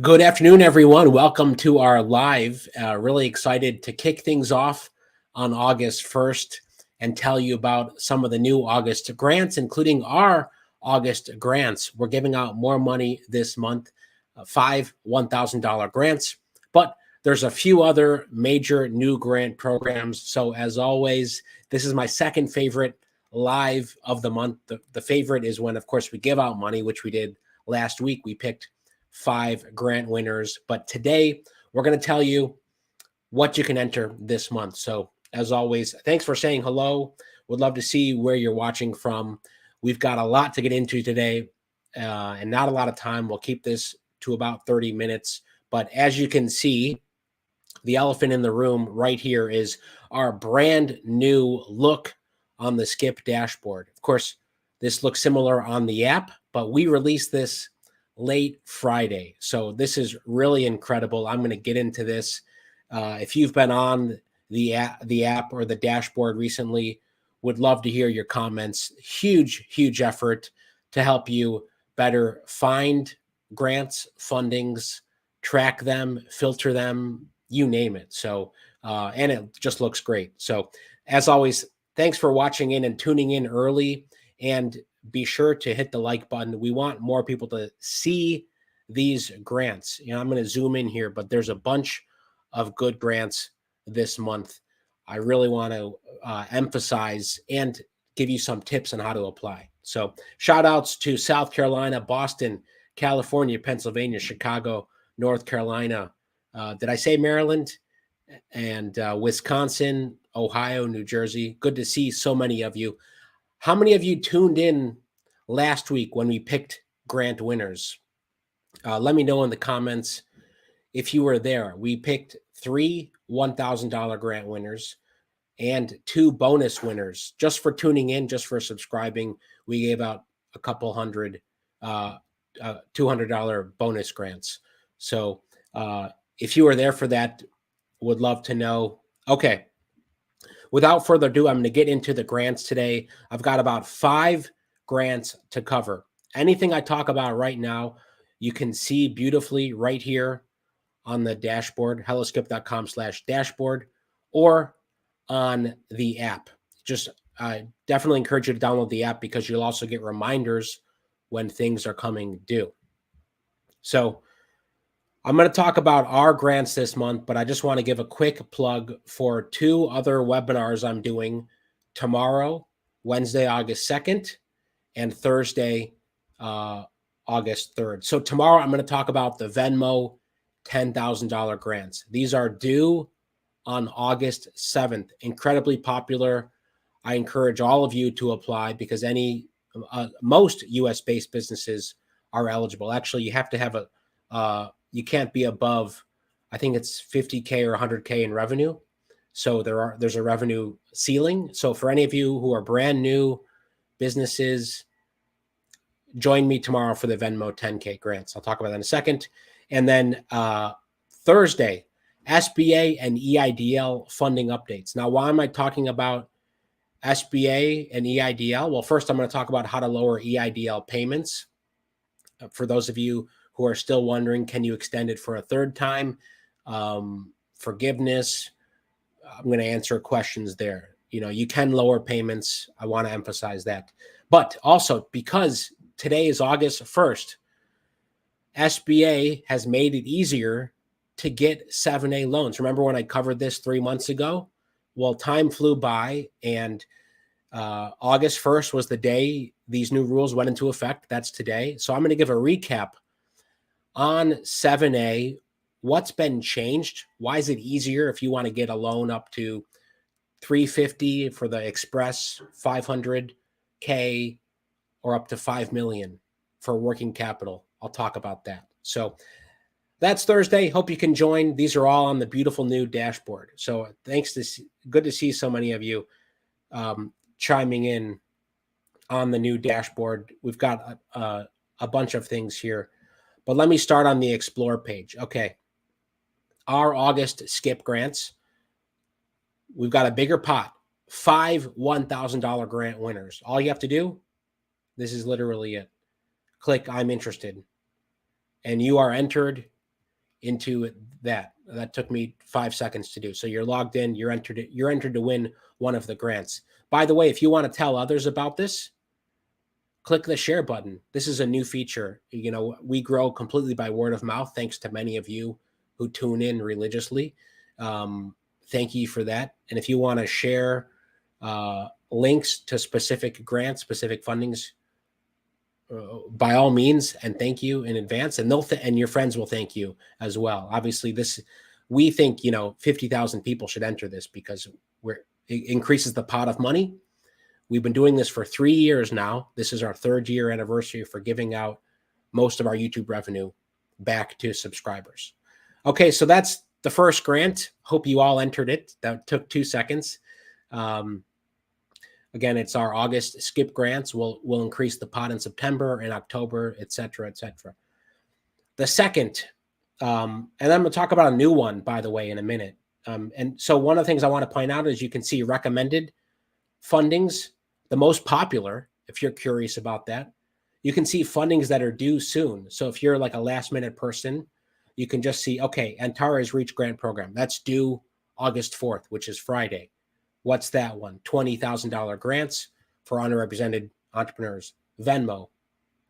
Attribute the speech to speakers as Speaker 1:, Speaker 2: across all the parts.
Speaker 1: Good afternoon, everyone. Welcome to our live. Really excited to kick things off on August 1st and tell you about some of the new August grants, including our August grants. We're giving out more money this month, five $1,000 grants, but there's a few other major new grant programs. So, as always, this is my second favorite live of the month. The favorite is when, of course, we give out money, which we did last week. We picked five grant winners. But today we're going to tell you what you can enter this month. So, as always, thanks for saying hello. Would love to see where you're watching from. We've got a lot to get into today and not a lot of time. We'll keep this to about 30 minutes. But as you can see, the elephant in the room right here is our brand new look on the Skip dashboard. Of course, this looks similar on the app, but we released this late Friday. So this is really incredible. I'm going to get into this. If you've been on the app or the dashboard recently, would love to hear your comments. Huge effort to help you better find grants, fundings, track them, filter them, you name it. So, and it just looks great. So as always, thanks for watching in and tuning in early, and be sure to hit the like button. We want more people to see these grants. I'm going to zoom in here, but there's a bunch of good grants this month. I really want to emphasize and give you some tips on how to apply. So shout outs to South Carolina, Boston, California, Pennsylvania, Chicago, North Carolina. Did I say Maryland? And Wisconsin, Ohio, New Jersey. Good to see so many of you. How many of you tuned in last week when we picked grant winners? Let me know in the comments if you were there. We picked three $1,000 grant winners and two bonus winners. Just for tuning in, just for subscribing, we gave out a couple hundred $200 bonus grants. So if you were there for that, would love to know. Okay. Without further ado, I'm going to get into the grants today. I've got about five grants to cover. Anything I talk about right now, you can see beautifully right here on the dashboard, helloskip.com/dashboard, or on the app. Just definitely encourage you to download the app because you'll also get reminders when things are coming due. So I'm going to talk about our grants this month, but I just want to give a quick plug for two other webinars I'm doing tomorrow, Wednesday, August 2nd, and Thursday, August 3rd. So tomorrow I'm going to talk about the Venmo $10,000 grants. These are due on August 7th. Incredibly popular. I encourage all of you to apply because most US-based businesses are eligible. Actually, you have to have you can't be above, I think it's 50K or 100K in revenue. So there's a revenue ceiling. So for any of you who are brand new businesses, join me tomorrow for the Venmo 10K grants. I'll talk about that in a second. And then Thursday, SBA and EIDL funding updates. Now, why am I talking about SBA and EIDL? Well, first, I'm going to talk about how to lower EIDL payments. For those of you who are still wondering, can you extend it for a third time? Forgiveness. I'm going to answer questions there. You can lower payments. I want to emphasize that. But also, because today is August 1st, SBA has made it easier to get 7A loans. Remember when I covered this 3 months ago? Well, time flew by, and August 1st was the day these new rules went into effect. That's today. So I'm going to give a recap on 7A, what's been changed? Why is it easier if you want to get a loan up to $350 for the Express, $500K, or up to $5 million for working capital? I'll talk about that. So that's Thursday. Hope you can join. These are all on the beautiful new dashboard. So good to see so many of you chiming in on the new dashboard. We've got a bunch of things here. But let me start on the Explore page. Okay. Our August Skip grants. We've got a bigger pot. Five $1,000 grant winners. All you have to do, this is literally it. Click I'm interested. And you are entered into that. That took me 5 seconds to do. So you're logged in, you're entered to win one of the grants. By the way, if you want to tell others about this, click the share button. This is a new feature. We grow completely by word of mouth, thanks to many of you who tune in religiously. Thank you for that. And if you want to share links to specific grants, specific fundings, by all means, and thank you in advance. And and your friends will thank you as well. Obviously, we think 50,000 people should enter this because it increases the pot of money. We've been doing this for 3 years now. This is our 3rd year anniversary for giving out most of our YouTube revenue back to subscribers. Okay, so that's the first grant. Hope you all entered it. That took 2 seconds. Again, it's our August skip grants. We'll increase the pot in September and October, et cetera, et cetera. The second, and I'm going to talk about a new one, by the way, in a minute. And so one of the things I want to point out is you can see recommended fundings, the most popular, if you're curious about that. You can see fundings that are due soon. So if you're like a last minute person, you can just see, okay, Antares Reach Grant Program. That's due August 4th, which is Friday. What's that one? $20,000 grants for underrepresented entrepreneurs. Venmo,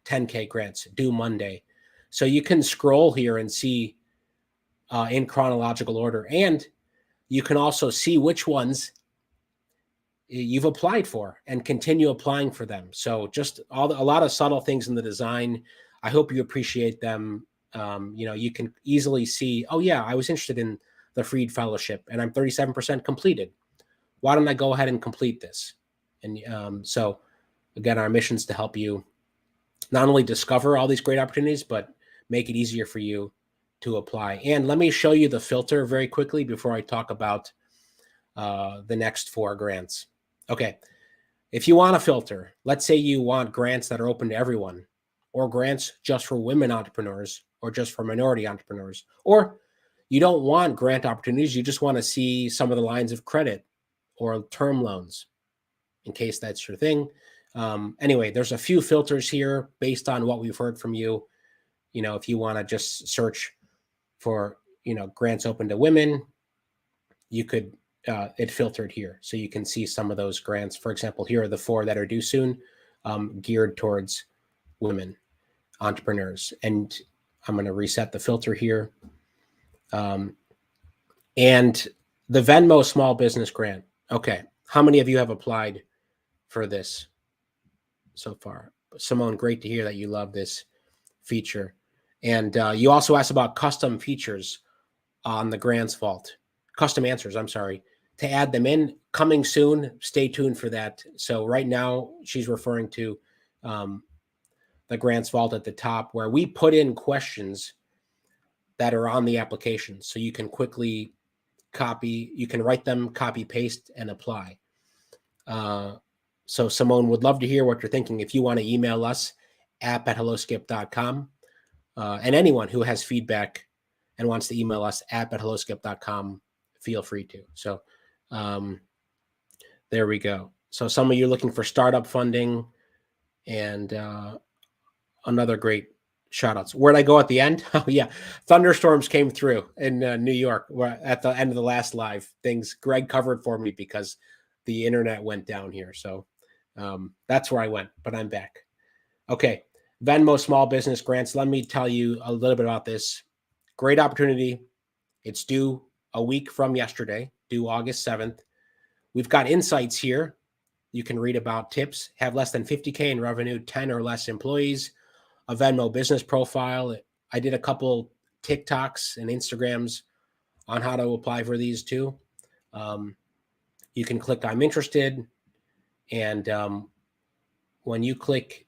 Speaker 1: 10K grants due Monday. So you can scroll here and see in chronological order. And you can also see which ones you've applied for and continue applying for them. So just a lot of subtle things in the design. I hope you appreciate them. You can easily see, oh yeah, I was interested in the Freed Fellowship and I'm 37% completed. Why don't I go ahead and complete this? And so again, our mission is to help you not only discover all these great opportunities, but make it easier for you to apply. And let me show you the filter very quickly before I talk about the next 4 grants. Okay, if you want a filter, let's say you want grants that are open to everyone, or grants just for women entrepreneurs, or just for minority entrepreneurs, or you don't want grant opportunities, you just want to see some of the lines of credit or term loans, in case that's your thing. Anyway, there's a few filters here based on what we've heard from you. If you want to just search for, grants open to women, you could, it filtered here. So you can see some of those grants. For example, here are the 4 that are due soon, geared towards women entrepreneurs. And I'm going to reset the filter here. And the Venmo Small Business Grant. Okay. How many of you have applied for this so far? Simone, great to hear that you love this feature. And you also asked about custom features on the grants vault. Custom answers, I'm sorry. To add them in, coming soon. Stay tuned for that. So right now, she's referring to the grants vault at the top, where we put in questions that are on the application. So you can quickly copy, you can write them, copy, paste, and apply. So Simone, would love to hear what you're thinking. If you want to email us, app@helloskip.com. And anyone who has feedback and wants to email us, app@helloskip.com, feel free to. So there we go. So some of you are looking for startup funding, and another great shout outs. Where'd I go at the end? Oh yeah. Thunderstorms came through in New York at the end of the last live things. Greg covered for me because the internet went down here. So that's where I went, but I'm back. Okay. Venmo Small Business Grants. Let me tell you a little bit about this. Great opportunity. It's due a week from yesterday, due August 7th. We've got insights here. You can read about tips, have less than 50K in revenue, 10 or less employees, a Venmo business profile. I did a couple TikToks and Instagrams on how to apply for these too. You can click I'm interested, and when you click,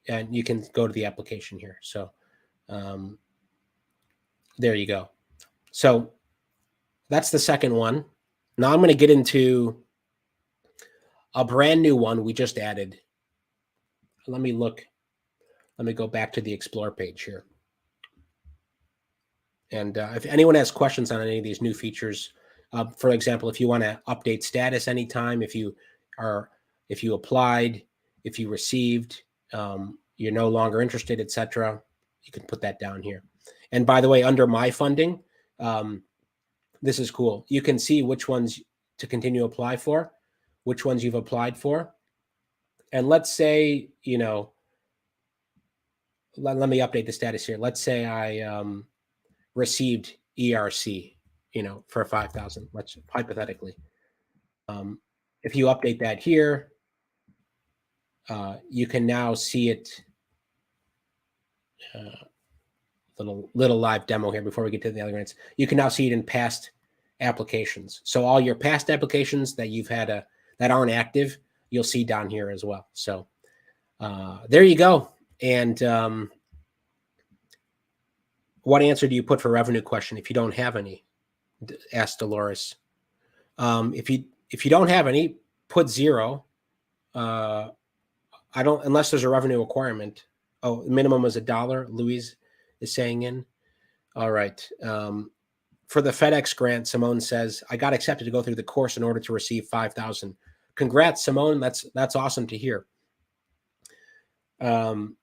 Speaker 1: and you can go to the application here. So there you go. So that's the second one. Now I'm going to get into a brand new one we just added. Let me look. Let me go back to the Explore page here. And if anyone has questions on any of these new features, for example, if you want to update status anytime, if you applied, if you received, you're no longer interested, etc., you can put that down here. And by the way, under my funding, this is cool. You can see which ones to continue to apply for, which ones you've applied for. And let's say, let me update the status here. Let's say I received ERC, for 5,000, let's hypothetically. If you update that here, you can now see it. Little live demo here before we get to the other grants. You can now see it in past applications. So all your past applications that you've had that aren't active, you'll see down here as well. So there you go. And what answer do you put for revenue question if you don't have any? Asked Dolores. If you don't have any, put 0. I don't, unless there's a revenue requirement. Oh, minimum is $1. Louise is saying in. All right. For the FedEx grant, Simone says, I got accepted to go through the course in order to receive 5,000. Congrats, Simone. That's awesome to hear. And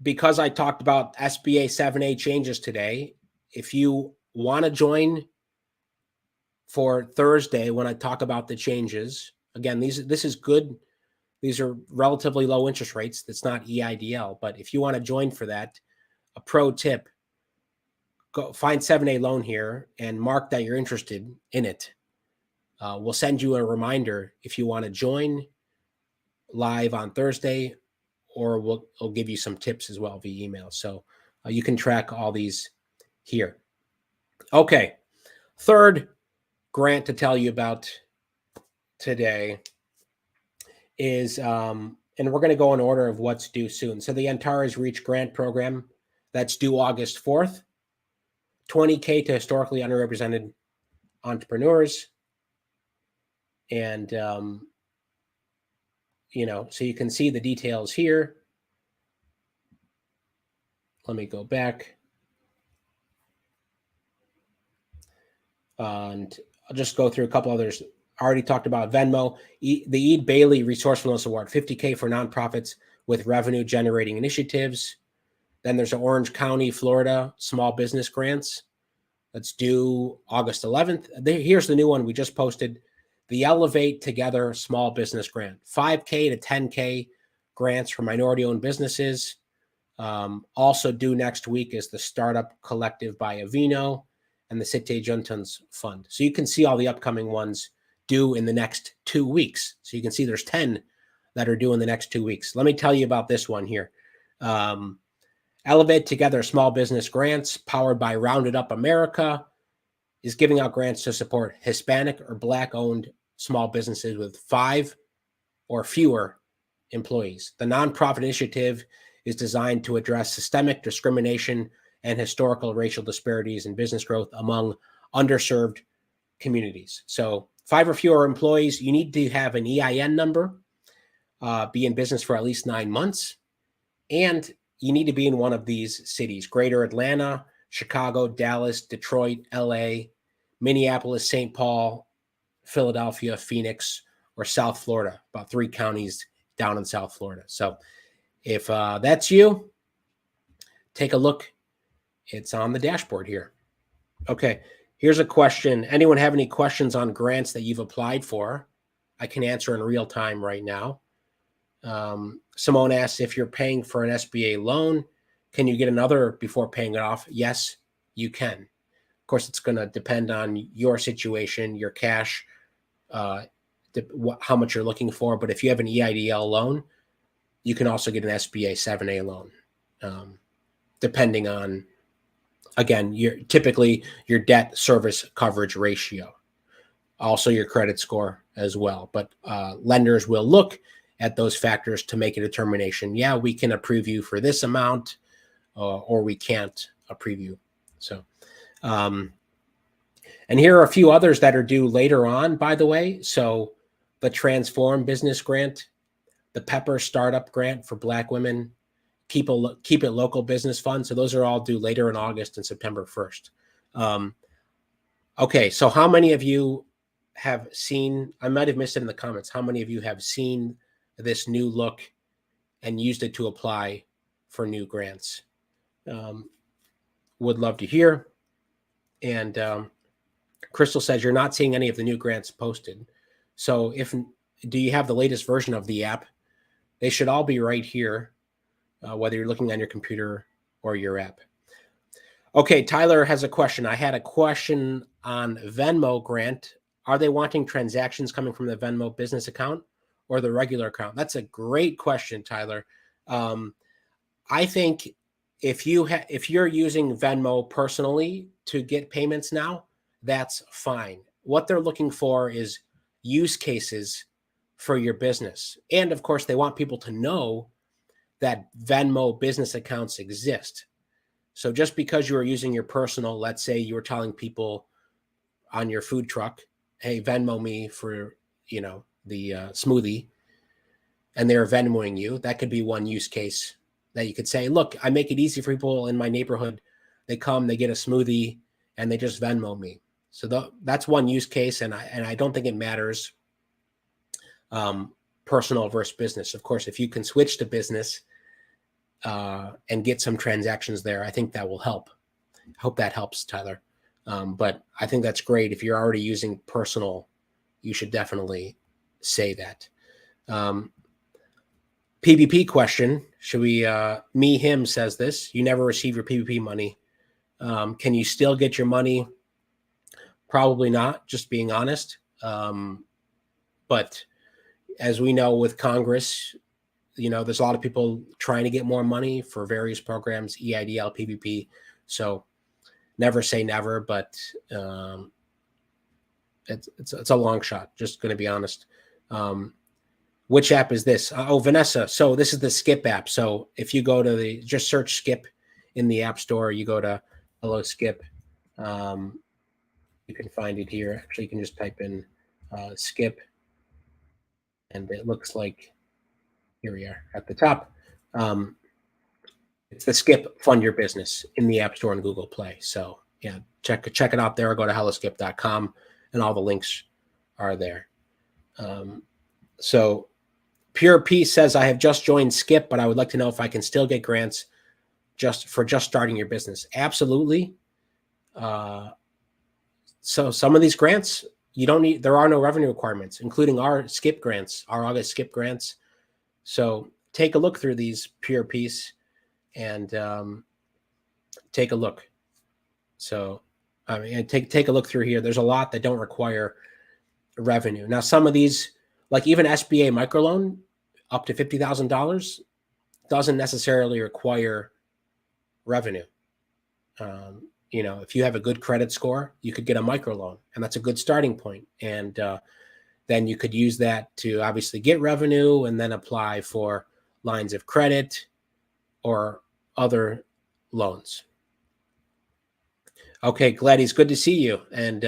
Speaker 1: because I talked about SBA 7A changes today, if you want to join for Thursday when I talk about the changes, again, this is good. These are relatively low interest rates. That's not EIDL, but if you want to join for that, a pro tip, go find 7A loan here and mark that you're interested in it. We'll send you a reminder if you want to join live on Thursday, or we'll give you some tips as well via email. So you can track all these here. Okay. Third grant to tell you about today is, and we're going to go in order of what's due soon. So the Antares Reach Grant Program, that's due August 4th, $20K to historically underrepresented entrepreneurs. And, so you can see the details here. Let me go back. And I'll just go through a couple others. I already talked about Venmo, the Ed Bailey Resourcefulness Award, $50K for nonprofits with revenue generating initiatives. Then there's an Orange County, Florida, small business grants. That's due August 11th. Here's the new one we just posted. The Elevate Together Small Business Grant, $5K to $10K grants for minority-owned businesses. Also due next week is the Startup Collective by Avino and the Cité Juntans Fund. So you can see all the upcoming ones due in the next 2 weeks. So you can see there's 10 that are due in the next 2 weeks. Let me tell you about this one here. Elevate Together Small Business Grants, powered by Rounded Up America, is giving out grants to support Hispanic or Black-owned small businesses with 5 or fewer employees. The nonprofit initiative is designed to address systemic discrimination and historical racial disparities in business growth among underserved communities. So 5 or fewer employees, you need to have an EIN number, be in business for at least 9 months, and you need to be in one of these cities: Greater Atlanta, Chicago, Dallas, Detroit, LA, Minneapolis, St. Paul, Philadelphia, Phoenix, or South Florida, about 3 counties down in South Florida. So if that's you, take a look. It's on the dashboard here. Okay, here's a question. Anyone have any questions on grants that you've applied for? I can answer in real time right now. Simone asks, if you're paying for an SBA loan, can you get another before paying it off? Yes, you can. Of course, it's going to depend on your situation, your cash, how much you're looking for. But if you have an EIDL loan, you can also get an SBA 7A loan, depending on, again, typically your debt service coverage ratio, also your credit score as well. But lenders will look at those factors to make a determination. Yeah, we can approve you for this amount, or we can't approve you. So, and here are a few others that are due later on, by the way. So the Transform Business Grant, the Pepper Startup Grant for Black women, Keep It Local Business Fund. So those are all due later in August and September 1st. Okay, so how many of you have seen, I might have missed it in the comments, how many of you have seen this new look and used it to apply for new grants? Would love to hear. And Crystal says you're not seeing any of the new grants posted. So do you have the latest version of the app? They should all be right here, whether you're looking on your computer or your app. Okay, Tyler has a question. I had a question on Venmo grant. Are they wanting transactions coming from the Venmo business account or the regular account? That's a great question, Tyler. I think if you're using Venmo personally to get payments now, that's fine. What they're looking for is use cases for your business. And of course, they want people to know that Venmo business accounts exist. So just because you are using your personal, let's say you were telling people on your food truck, hey, Venmo me for, the smoothie, and they're Venmoing you, that could be one use case that you could say, look, I make it easy for people in my neighborhood. They come, they get a smoothie, and they just Venmo me. So that's one use case, and I don't think it matters personal versus business. Of course, if you can switch to business and get some transactions there, I think that will help. I hope that helps, Tyler. But I think that's great. If you're already using personal, you should definitely say that. PPP question. Should we, him says this, you never receive your PPP money. Can you still get your money? Probably not, just being honest. But as we know with Congress, there's a lot of people trying to get more money for various programs, EIDL, PPP. So never say never, but it's a long shot, just going to be honest. Which app is this? Oh, Vanessa. So this is the Skip app. So if you go to just search Skip in the App Store, you go to Hello Skip. You can find it here. Actually, you can just type in Skip. And it looks like, here we are at the top. It's the Skip Fund Your Business in the App Store and Google Play. So yeah, check it out there. Go to helloskip.com and all the links are there. So Pure Peace says, I have just joined Skip, but I would like to know if I can still get grants just starting your business. Absolutely. So some of these grants, there are no revenue requirements, including our Skip grants, our August Skip grants. So take a look through these, Pure Peace, and take a look. So take a look through here. There's a lot that don't require revenue. Now, some of these, like even SBA microloan up to $50,000 doesn't necessarily require revenue. If you have a good credit score, you could get a microloan, and that's a good starting point. And then you could use that to obviously get revenue and then apply for lines of credit or other loans. Okay, Gladys, good to see you. And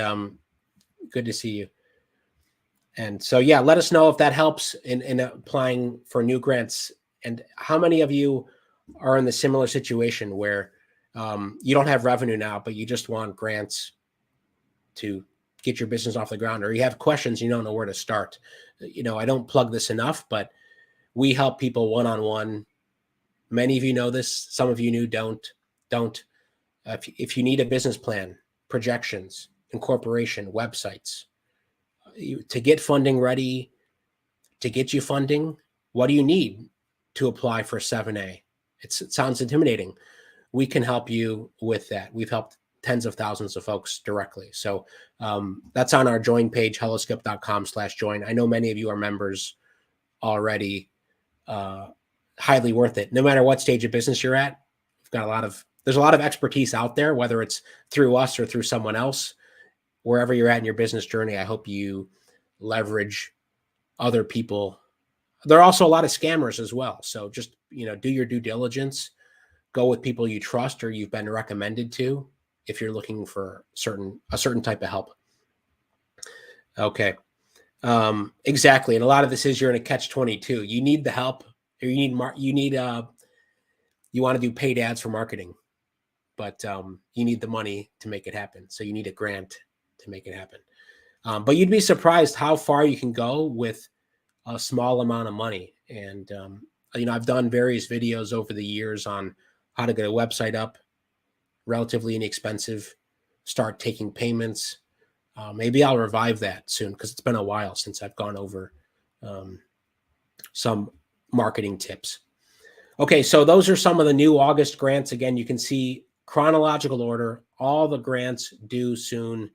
Speaker 1: good to see you. And so, yeah, let us know if that helps in applying for new grants. And how many of you are in the similar situation where you don't have revenue now, but you just want grants to get your business off the ground, or you have questions, you don't know where to start. I don't plug this enough, but we help people one-on-one. Many of you know this. Some of you new don't. If you need a business plan, projections, incorporation, websites, to get funding ready, to get you funding, what do you need to apply for 7A? It sounds intimidating. We can help you with that. We've helped tens of thousands of folks directly. So that's on our join page, helloskip.com/join. I know many of you are members already. Highly worth it. No matter what stage of business you're at, there's a lot of expertise out there, whether it's through us or through someone else. Wherever you're at in your business journey, I hope you leverage other people. There are also a lot of scammers as well. So just, do your due diligence. Go with people you trust or you've been recommended to if you're looking for a certain type of help. Okay. Exactly. And a lot of this is you're in a catch-22. You need the help, or you want to do paid ads for marketing, but you need the money to make it happen. So you need a grant to make it happen. But you'd be surprised how far you can go with a small amount of money. And, I've done various videos over the years on how to get a website up, relatively inexpensive, start taking payments. Maybe I'll revive that soon because it's been a while since I've gone over some marketing tips. Okay, so those are some of the new August grants. Again, you can see chronological order, all the grants due soon.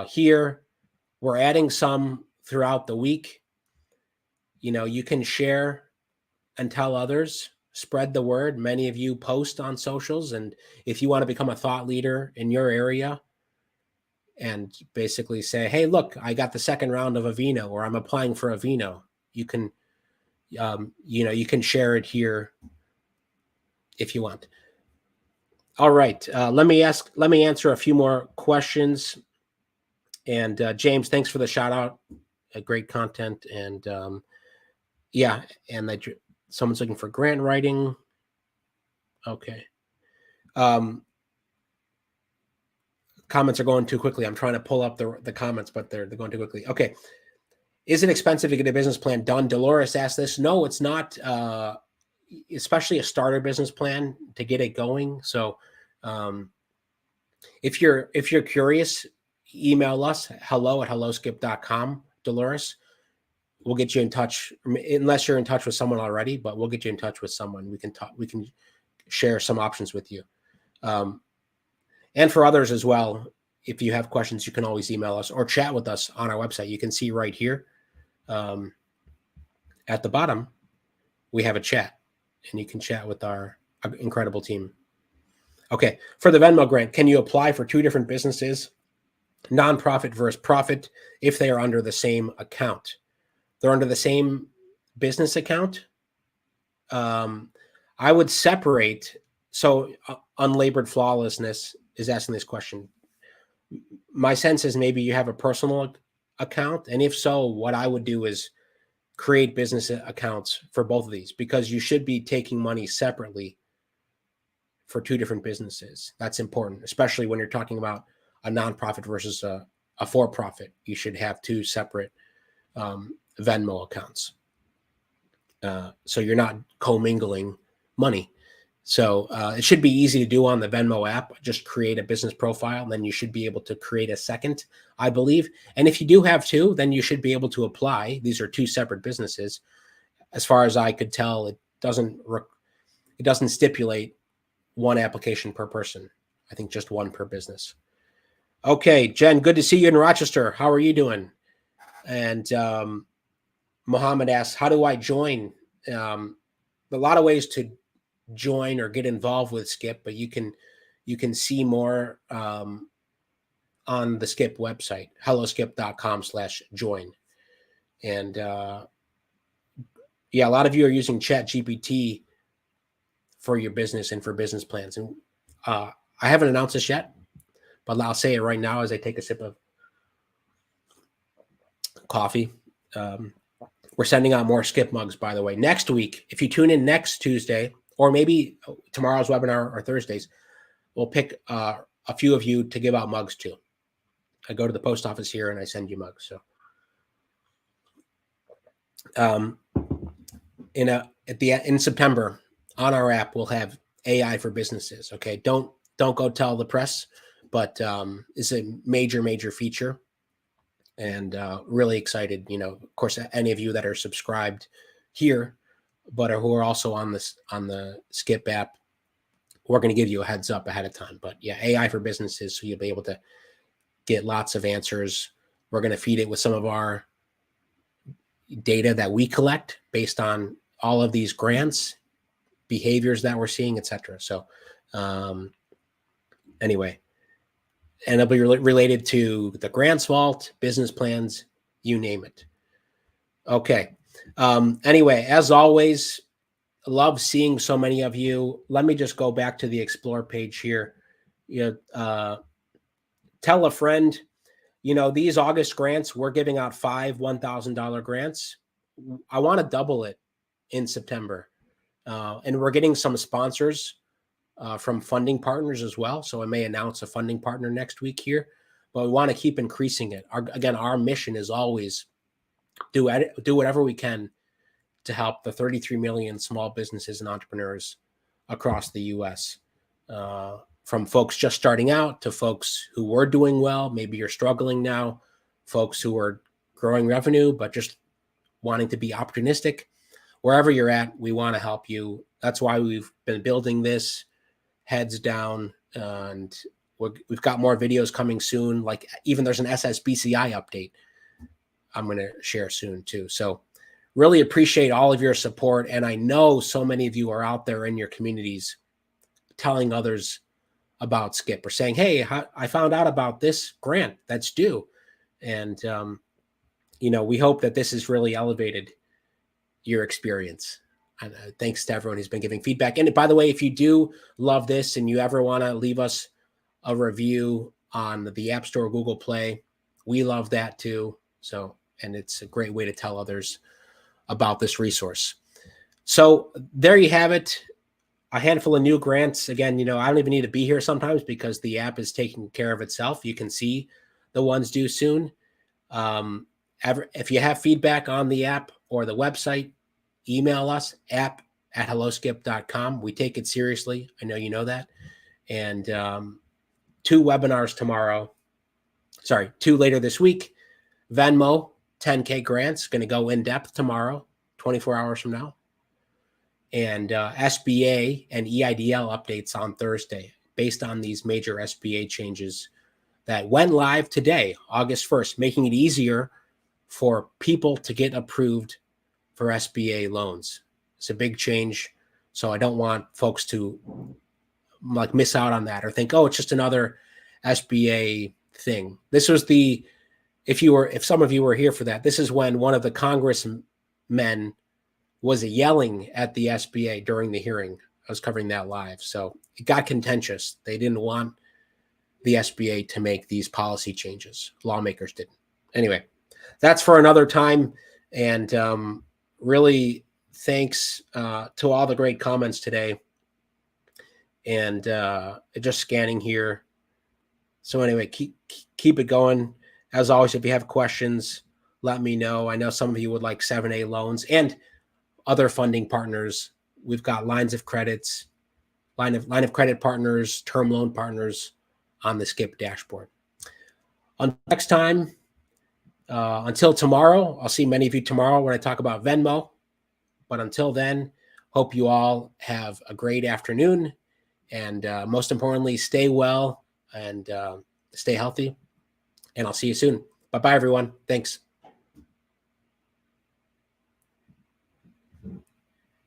Speaker 1: Here, we're adding some throughout the week. You can share and tell others, spread the word. Many of you post on socials, and if you want to become a thought leader in your area and basically say, hey, look, I got the second round of a Vino, or I'm applying for a Vino, you can share it here if you want. All right, let me answer a few more questions. And James, thanks for the shout out. Great content. And yeah, and that someone's looking for grant writing. Okay. Comments are going too quickly. I'm trying to pull up the comments, but they're going too quickly. Okay. Is it expensive to get a business plan done? Dolores asked this. No, it's not. Especially a starter business plan to get it going. So if you're curious, email us hello@helloskip.com, Dolores. We'll get you in touch, unless you're in touch with someone already, but we'll get you in touch with someone. We can talk, we can share some options with you. And for others as well, if you have questions, you can always email us or chat with us on our website. You can see right here at the bottom, we have a chat, and you can chat with our incredible team. Okay, for the Venmo grant, can you apply for two different businesses, nonprofit versus profit, if they are under the same account? They're under the same business account. I would separate. So Unlabored Flawlessness is asking this question. My sense is maybe you have a personal account, and if so, what I would do is create business accounts for both of these, because you should be taking money separately for two different businesses. That's important, especially when you're talking about a nonprofit versus a for-profit. You should have two separate Venmo accounts. So you're not commingling money. So it should be easy to do on the Venmo app. Just create a business profile, and then you should be able to create a second, I believe. And if you do have two, then you should be able to apply. These are two separate businesses. As far as I could tell, it doesn't stipulate one application per person. I think just one per business. Okay, Jen, good to see you in Rochester. How are you doing? And Mohammed asks, how do I join? A lot of ways to join or get involved with Skip, but you can see more on the Skip website, helloskip.com/join. And yeah, a lot of you are using ChatGPT for your business and for business plans. And I haven't announced this yet, but I'll say it right now as I take a sip of coffee. We're sending out more Skip mugs, by the way. Next week, if you tune in next Tuesday, or maybe tomorrow's webinar or Thursdays, we'll pick a few of you to give out mugs to. I go to the post office here and I send you mugs. So in September on our app, we'll have AI for businesses. Okay, don't go tell the press, but it's a major feature. And really excited, of course, any of you that are subscribed here, but who are also on the Skip app, we're going to give you a heads up ahead of time. But yeah, AI for businesses, so you'll be able to get lots of answers. We're going to feed it with some of our data that we collect based on all of these grants, behaviors that we're seeing, etc. So anyway. And it'll be related to the grants vault, business plans, you name it. Okay. Anyway, as always, love seeing so many of you. Let me just go back to the Explore page here. Tell a friend. These August grants, we're giving out 5 $1,000 grants. I want to double it in September. And we're getting some sponsors from funding partners as well. So I may announce a funding partner next week here, but we want to keep increasing it. Our mission is always do whatever we can to help the 33 million small businesses and entrepreneurs across the U.S. From folks just starting out to folks who were doing well. Maybe you're struggling now. Folks who are growing revenue but just wanting to be opportunistic. Wherever you're at, we want to help you. That's why we've been building this heads down, and we've got more videos coming soon. Like even there's an SSBCI update I'm going to share soon too. So really appreciate all of your support. And I know so many of you are out there in your communities telling others about Skip or saying, hey, I found out about this grant that's due. And, we hope that this has really elevated your experience. And thanks to everyone who's been giving feedback. And by the way, if you do love this and you ever want to leave us a review on the App Store, Google Play, we love that too. So, and it's a great way to tell others about this resource. So there you have it. A handful of new grants. Again, I don't even need to be here sometimes because the app is taking care of itself. You can see the ones due soon. If you have feedback on the app or the website, email us, app@helloskip.com. We take it seriously. I know you know that. And 2 webinars tomorrow. Sorry, 2 later this week. Venmo, 10K grants, going to go in depth tomorrow, 24 hours from now. And SBA and EIDL updates on Thursday based on these major SBA changes that went live today, August 1st, making it easier for people to get approved for SBA loans. It's a big change. So I don't want folks to miss out on that or think, oh, it's just another SBA thing. This was if some of you were here for that, this is when one of the congressmen was yelling at the SBA during the hearing. I was covering that live. So it got contentious. They didn't want the SBA to make these policy changes. Lawmakers didn't. Anyway, that's for another time. And really thanks to all the great comments today. And just scanning here. So anyway, keep it going. As always, if you have questions, let me know. I know some of you would like 7A loans and other funding partners. We've got lines of credits, line of credit partners, term loan partners on the Skip dashboard. Until next time, until tomorrow, I'll see many of you tomorrow when I talk about Venmo. But until then, hope you all have a great afternoon. And most importantly, stay well and stay healthy. And I'll see you soon. Bye-bye, everyone. Thanks.